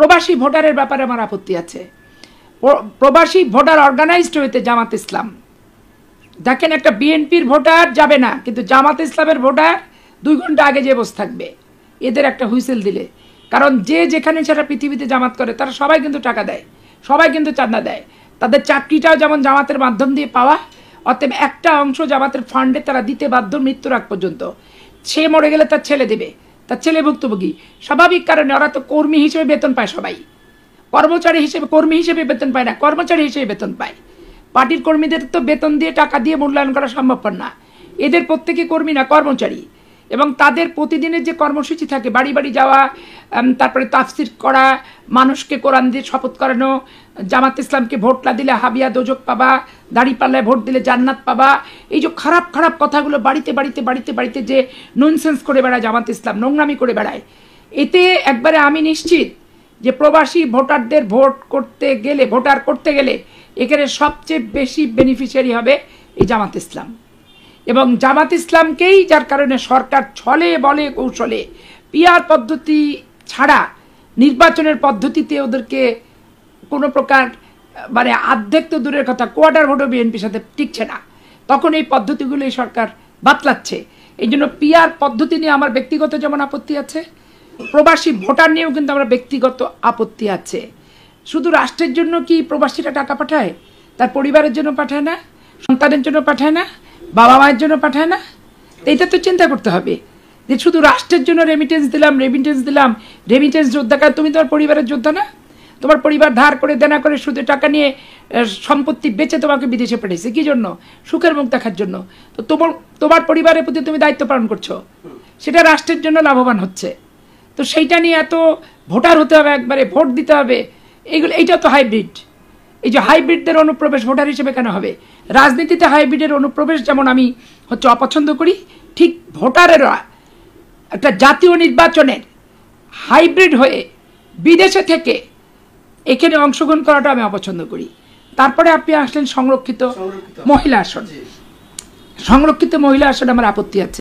প্রবাসী ভোটারের ব্যাপারে আমার আপত্তি আছে। প্রবাসী ভোটার অর্গানাইজড হইতে জামাত ইসলাম, দেখেন একটা বিএনপির ভোটার যাবে না, কিন্তু জামাত ইসলামের ভোটার 2 ঘন্টা আগে যে বসে থাকবে এদের একটা হুইসেল দিলে। কারণ যে যেখানে সারা পৃথিবীতে জামাত করে তারা সবাই কিন্তু টাকা দেয়, সবাই কিন্তু চাঁদা দেয়, তাদের চাকরিটাও যেমন জামাতের মাধ্যম দিয়ে পাওয়া, অতএব একটা অংশ জামাতের ফান্ডে তারা দিতে বাধ্য মৃত্যুর আগ পর্যন্ত। সে মরে গেলে তার ছেলে দেবে, তার ছেলে ভুক্তভোগী, স্বাভাবিক কারণে। ওরা তো কর্মী হিসেবে বেতন পায়, সবাই কর্মচারী হিসেবে, কর্মী হিসেবে বেতন পায় না, কর্মচারী হিসেবে বেতন পায়। পার্টির কর্মীদের তো বেতন দিয়ে টাকা দিয়ে মূল্যায়ন করা সম্ভবপর না, এদের প্রত্যেকে কর্মী না, কর্মচারী। এবং তাদের প্রতিদিনের যে কর্মসূচি থাকে, বাড়ি বাড়ি যাওয়া, তারপরে তাফসির করা, মানুষকে কোরআন দিয়ে শপথ করানো, জামাত ইসলামকে ভোট না দিলে হাবিয়া দোজক পাবা, দাঁড়িপাল্লায় ভোট দিলে জান্নাত পাবা, এই যে খারাপ খারাপ কথাগুলো বাড়িতে বাড়িতে বাড়িতে বাড়িতে যে ননসেন্স করে বেড়ায় জামাত ইসলাম, নোংরামি করে বেড়ায়, এতে একবারে আমি নিশ্চিত যে প্রবাসী ভোটারদের ভোটার করতে গেলে এখানে সবচেয়ে বেশি বেনিফিশিয়ারি হবে এই জামাত ইসলাম। এবং জামাত ইসলামকেই, যার কারণে সরকার ছলে বলে কৌশলে পিআর পদ্ধতি ছাড়া নির্বাচনের পদ্ধতিতে ওদেরকে কোনো প্রকার মানে অর্ধেক তো দূরের কথা, কোয়ার্টার ভোটও বিএনপির সাথে টিকছে না, তখন এই পদ্ধতিগুলো এই সরকার বাতলাচ্ছে। এই জন্য পিআর পদ্ধতি নিয়ে আমার ব্যক্তিগত যেমন আপত্তি আছে, প্রবাসী ভোটার নিয়েও কিন্তু আমার ব্যক্তিগত আপত্তি আছে। শুধু রাষ্ট্রের জন্য কি প্রবাসীরা টাকা পাঠায়? তার পরিবারের জন্য পাঠায় না? সন্তানের জন্য পাঠায় না? বাবা মায়ের জন্য পাঠায় না? এইটা তো চিন্তা করতে হবে যে শুধু রাষ্ট্রের জন্য রেমিটেন্স দিলাম, রেমিটেন্স যোদ্ধা। কারণ তুমি তোমার পরিবারের যোদ্ধা না? তোমার পরিবার ধার করে দেনা করে শুধু টাকা নিয়ে সম্পত্তি বেচে তোমাকে বিদেশে পাঠিয়েছে কি জন্য? সুখের মুখ দেখার জন্য। তো তোমার পরিবারের প্রতি তুমি দায়িত্ব পালন করছো, সেটা রাষ্ট্রের জন্য লাভবান হচ্ছে। তো সেইটা নিয়ে এত ভোটার হতে হবে, একবারে ভোট দিতে হবে, এইটা তো হাইব্রিড। এই যে হাইব্রিডদের অনুপ্রবেশ ভোটার হিসেবে কেন হবে? রাজনীতিতে হাইব্রিডের অনুপ্রবেশ যেমন আমি অপছন্দ করি, ঠিক ভোটারেরা একটা জাতীয় নির্বাচনের হাইব্রিড হয়ে বিদেশে থেকে এখানে অংশগ্রহণ করাটা আমি অপছন্দ করি। তারপরে আপনি আসলেন সংরক্ষিত মহিলা আসন। সংরক্ষিত মহিলা আসনে আমার আপত্তি আছে।